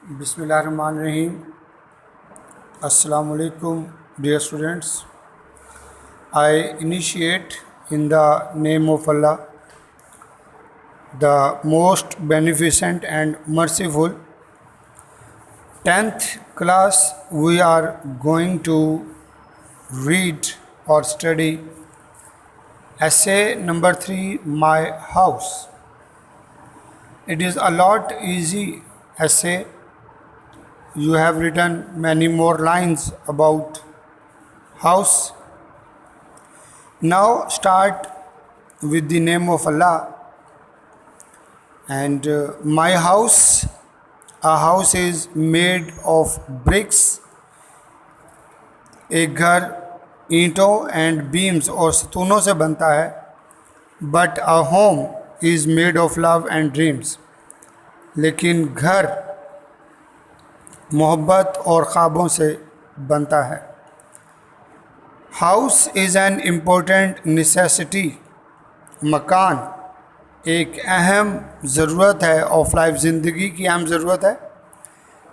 Bismillahirrahmanirrahim. Assalamu alaikum, dear students. I initiate in the name of Allah, the most beneficent and merciful. 10th class, we are going to read or study essay number 3, My House. It is a lot easy essay. You have written many more lines about house. Now start with the name of Allah. And my house, a house is made of bricks. एक घर ईंटों and beams और सतूनों से बनता है. But a home is made of love and dreams. लेकिन घर मोहब्बत और ख़्वाबों से बनता है. House is an important necessity. मकान एक अहम ज़रूरत है ऑफ लाइफ, ज़िंदगी की अहम ज़रूरत है.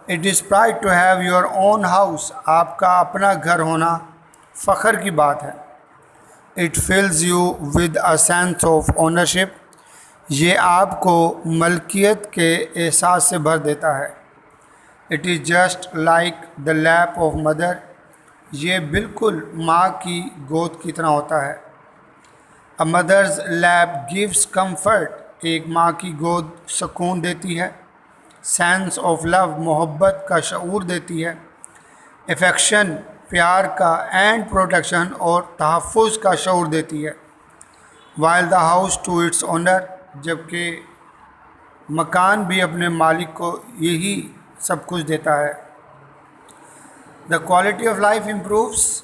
It is pride to have your own house. आपका अपना घर होना फ़ख्र की बात है. It fills you with a sense of ownership. ये आपको मलकियत के एहसास से भर देता है. It is just like the lap of mother. ये बिल्कुल माँ की गोद की तरह होता है. A mother's lap gives comfort. एक माँ की गोद सुकून देती है. सेंस ऑफ लव मोहब्बत का शऊर देती है. अफेक्शन प्यार का, एंड प्रोटेक्शन और तहफ़्फ़ुज़ का शऊर देती है. While the house to its owner. जबकि मकान भी अपने मालिक को यही सब कुछ देता है. The quality of life improves.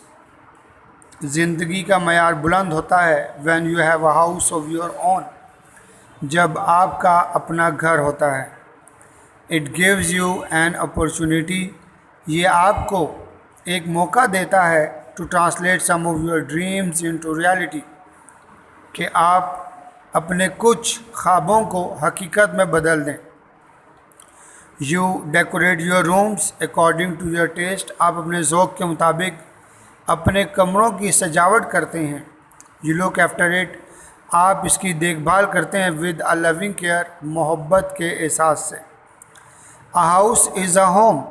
ज़िंदगी का मयार बुलंद होता है. When you have a house of your own. जब आपका अपना घर होता है. It gives you an opportunity. ये आपको एक मौका देता है to translate some of your dreams into reality. कि आप अपने कुछ ख्वाबों को हकीकत में बदल दें. You decorate your rooms according to your taste. आप अपने ज़ौक़ के मुताबिक अपने कमरों की सजावट करते हैं. You look after it. आप इसकी देखभाल करते हैं विद अ लविंग केयर. मोहब्बत के एहसास से. A house is a home.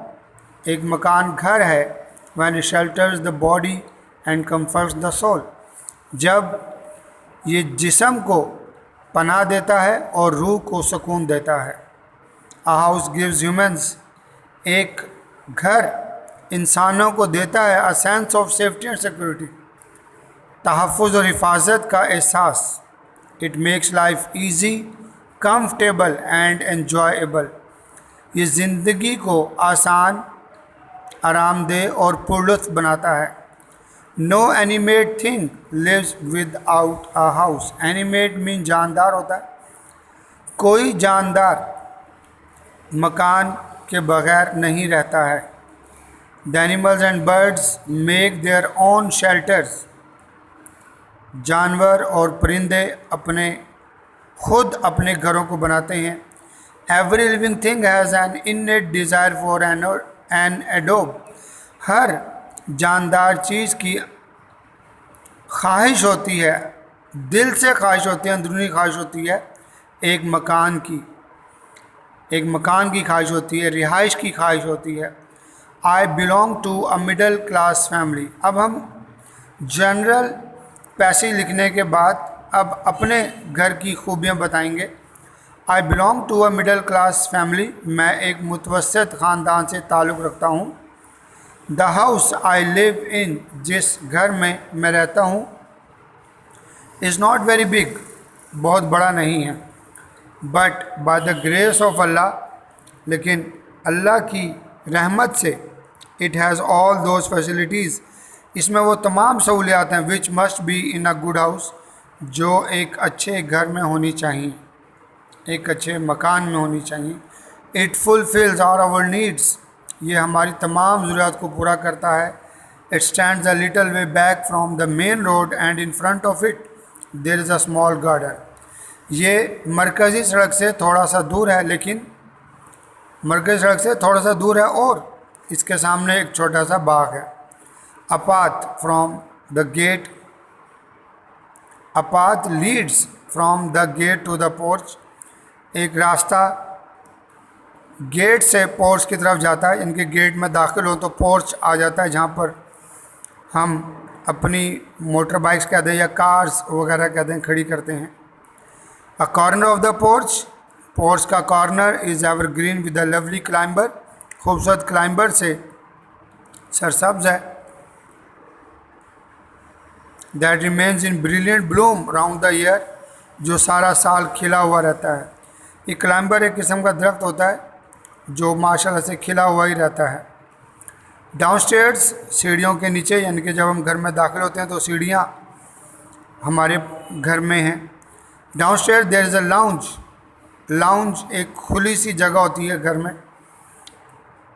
एक मकान घर है. When it shelters the body and comforts the soul. जब ये जिस्म को पनाह देता है और रूह को सुकून देता है. A house gives humans. एक घर इंसानों को देता है a sense of safety and security. तहफ़्फ़ुज़ और हिफाजत का एहसास. It makes life easy, comfortable and enjoyable. ये ज़िंदगी को आसान, आरामदेह और पुरलुत्फ़ बनाता है. No animate thing lives without a house. Animate mean जानदार होता है. कोई जानदार मकान के बगैर नहीं रहता है. The animals and birds make their own shelters. जानवर और परिंदे खुद अपने घरों को बनाते हैं. Every living thing has an innate desire for an एडोब. हर जानदार चीज़ की ख्वाहिश होती है, दिल से ख्वाहिश होती है, अंदरूनी ख्वाहिश होती है. एक मकान की ख्वाहिश होती है, रिहाइश की ख्वाहिश होती है. I belong to a middle class family. अब हम जनरल पैसेज लिखने के बाद अब अपने घर की खूबियाँ बताएंगे. I belong to a middle class family. मैं एक मुतवस्सित ख़ानदान से ताल्लुक़ रखता हूँ. The house I live in. जिस घर में मैं रहता हूँ. Is not very big. बहुत बड़ा नहीं है. But by the grace of Allah. लेकिन अल्लाह की रहमत से. It has all those facilities. इसमें वो तमाम सहूलियात हैं which must be in a good house. जो एक अच्छे घर में होनी चाहिए, एक अच्छे मकान में होनी चाहिए. It fulfils all our needs. ये हमारी तमाम ज़रूरत को पूरा करता है. It stands a little way back from the main road and in front of it there is a small garden. ये मरकज़ी सड़क से थोड़ा सा दूर है, लेकिन मरकज़ी सड़क से थोड़ा सा दूर है और इसके सामने एक छोटा सा बाग है। A path from the gate, a path leads from the gate to the porch, एक रास्ता गेट से पोर्च की तरफ जाता है। इनके गेट में दाखिल हो तो पोर्च आ जाता है, जहाँ पर हम अपनी मोटर बाइक्स कहते हैं या कार्स वगैरह कहते हैं खड़ी करते हैं। A corner of the porch, porch का corner is evergreen with the lovely climber, खूबसूरत क्लाइंबर से सरसब्ज है। That remains in brilliant bloom round the year, जो सारा साल खिला हुआ रहता है। ये क्लाइंबर एक किस्म का दरख्त होता है जो माशाल्लाह से खिला हुआ ही रहता है। डाउनस्टेयर्स, सीढ़ियों के नीचे, यानी कि जब हम घर में दाखिल होते हैं तो सीढ़ियाँ हमारे घर में हैं। Downstair there is a lounge, lounge एक खुली सी जगह होती है घर में।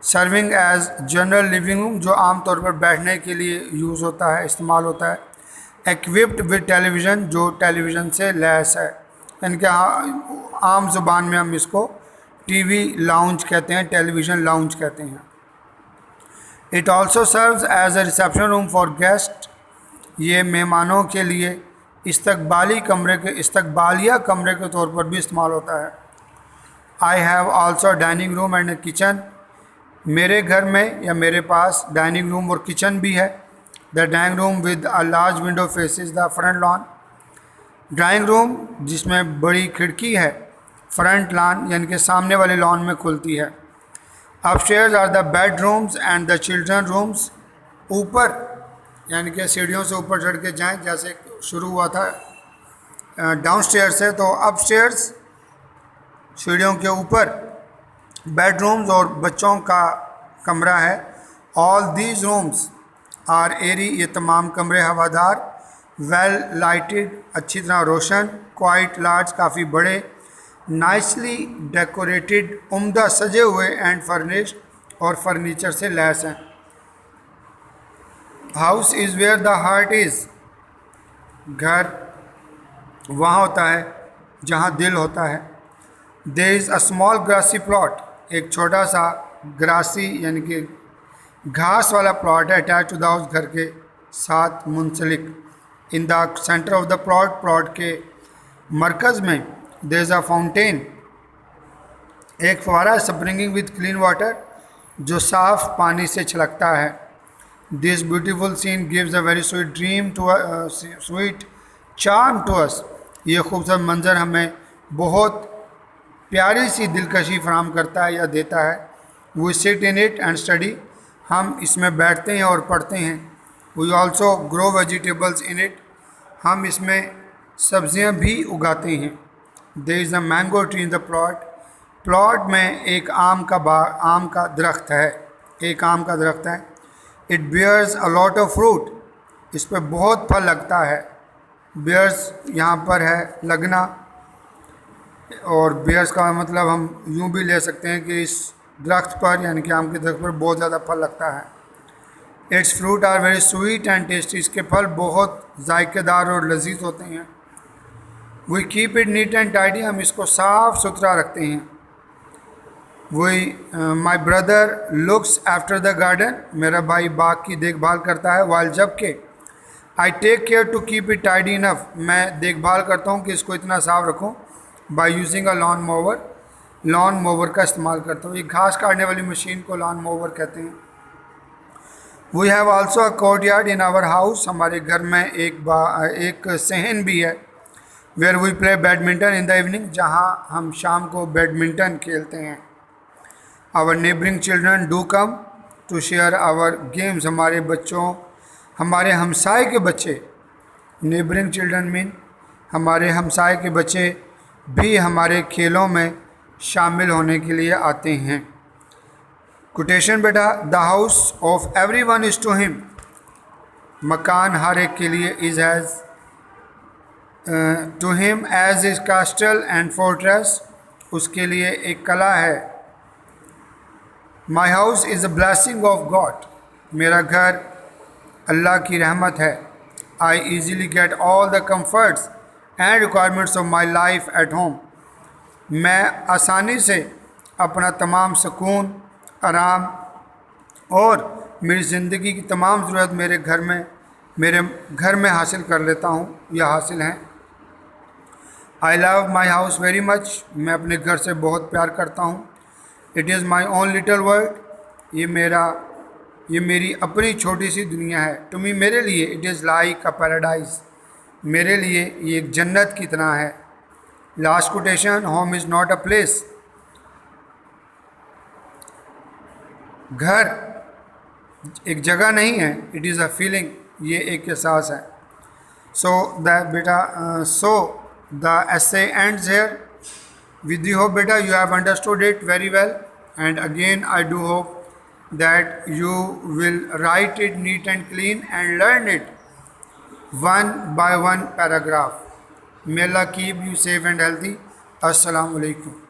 Serving as general living room, जो आमतौर पर बैठने के लिए यूज़ होता है, इस्तेमाल होता है। एक्विप्ड विद टेलीविज़न, जो टेलीविज़न से लैस है, यानी कि आम ज़ुबान में हम इसको टीवी लाउंज कहते हैं, टेलीविज़न लाउंज कहते हैं। It also serves as a reception room for guest, ये मेहमानों के लिए इस्तकबालिया कमरे के तौर पर भी इस्तेमाल होता है। I have also dining room and A kitchen, मेरे घर में या मेरे पास डाइनिंग रूम और किचन भी है। The dining room with a large window faces the front lawn, drawing room जिसमें बड़ी खिड़की है, फ्रंट लॉन यानी कि सामने वाले लॉन में खुलती है। Upstairs are the bedrooms and the children rooms, ऊपर यानी कि सीढ़ियों से ऊपर चढ़ के जाएं, जैसे शुरू हुआ था डाउनस्टेयर से, तो अपस्टेयर्स सीढ़ियों के ऊपर बेडरूम्स और बच्चों का कमरा है। ऑल दीज रूम्स आर एरी, ये तमाम कमरे हवादार, वेल लाइटेड अच्छी तरह रोशन, क्वाइट लार्ज काफ़ी बड़े, नाइसली डेकोरेटेड उम्दा सजे हुए, एंड फर्निश्ड और फर्नीचर से लैस हैं। House is where the heart is, घर वहाँ होता है जहाँ दिल होता है। There is a small grassy plot, एक छोटा सा ग्रासी यानी कि घास वाला प्लॉट है, अटैच टू द हाउस, घर के साथ मुंसलिक। In the centre of the plot, plot के मरकज़ में देयर इज़ अ फाउंटेन, एक फवारा स्प्रिंगिंग विद क्लीन वाटर, जो साफ़ पानी से छलकता है। This beautiful scene gives a very sweet dream to sweet charm to us, ये खूबसूरत मंजर हमें बहुत प्यारी सी दिलकशी फराहम करता है या देता है। We sit in it and study, हम इसमें बैठते हैं और पढ़ते हैं। We also grow vegetables in it, हम इसमें सब्जियां भी उगाते हैं। There is a mango tree in the plot, plot में एक आम का दरख्त है, एक आम का दरख्त है। It bears a lot of fruit, इस पर बहुत फल लगता है। बियर्स यहाँ पर है लगना, और बियर्स का मतलब हम यूँ भी ले सकते हैं कि इस दरख्त पर यानी कि आम के दरख्त पर बहुत ज़्यादा फल लगता है। Its fruit are very sweet and tasty, इसके फल बहुत जायकेदार और लजीज होते हैं। We keep it neat and tidy, हम इसको साफ़ सुथरा रखते हैं। We my brother looks after the garden, मेरा भाई बाग की देखभाल करता है। वाइल जबकि I take care to keep it tidy enough, मैं देखभाल करता हूँ कि इसको इतना साफ रखूँ। By using a lawn mower का इस्तेमाल करता हूँ। ये घास काटने वाली मशीन को लॉन मोवर कहते हैं। We have also a courtyard in our house, हमारे घर में एक सहन भी है। Where we play badminton in the evening, जहाँ हम शाम को बैडमिंटन खेलते हैं। Our neighbouring children do come to share our games, हमारे हमसाए के बच्चे, नेबरिंग चिल्ड्रन मीन हमारे हमसाए के बच्चे भी हमारे खेलों में शामिल होने के लिए आते हैं। कोटेशन बेटा, the house of everyone is to him, मकान हर एक के लिए is as to him as is castle and fortress, उसके लिए एक कला है। My house is a blessing of God, मेरा घर अल्लाह की रहमत है। I easily get all the comforts and requirements of my life at home, मैं आसानी से अपना तमाम सुकून, आराम और मेरी ज़िंदगी की तमाम ज़रूरत मेरे घर में हासिल कर लेता हूँ या हासिल हैं। I love my house very much, मैं अपने घर से बहुत प्यार करता हूँ। It is my own little world, ये मेरी अपनी छोटी सी दुनिया है। टू मी, मेरे लिए, it is like a paradise, मेरे लिए ये एक जन्नत की तरह है। Last quotation, home is not a place, घर एक जगह नहीं है, इट इज़ अ फीलिंग, ये एक एहसास है। So the essay ends here. With the hope beta you have understood it very well, and again I do hope that you will write it neat and clean and learn it one by one paragraph. May Allah keep you safe and healthy. Assalamu alaikum.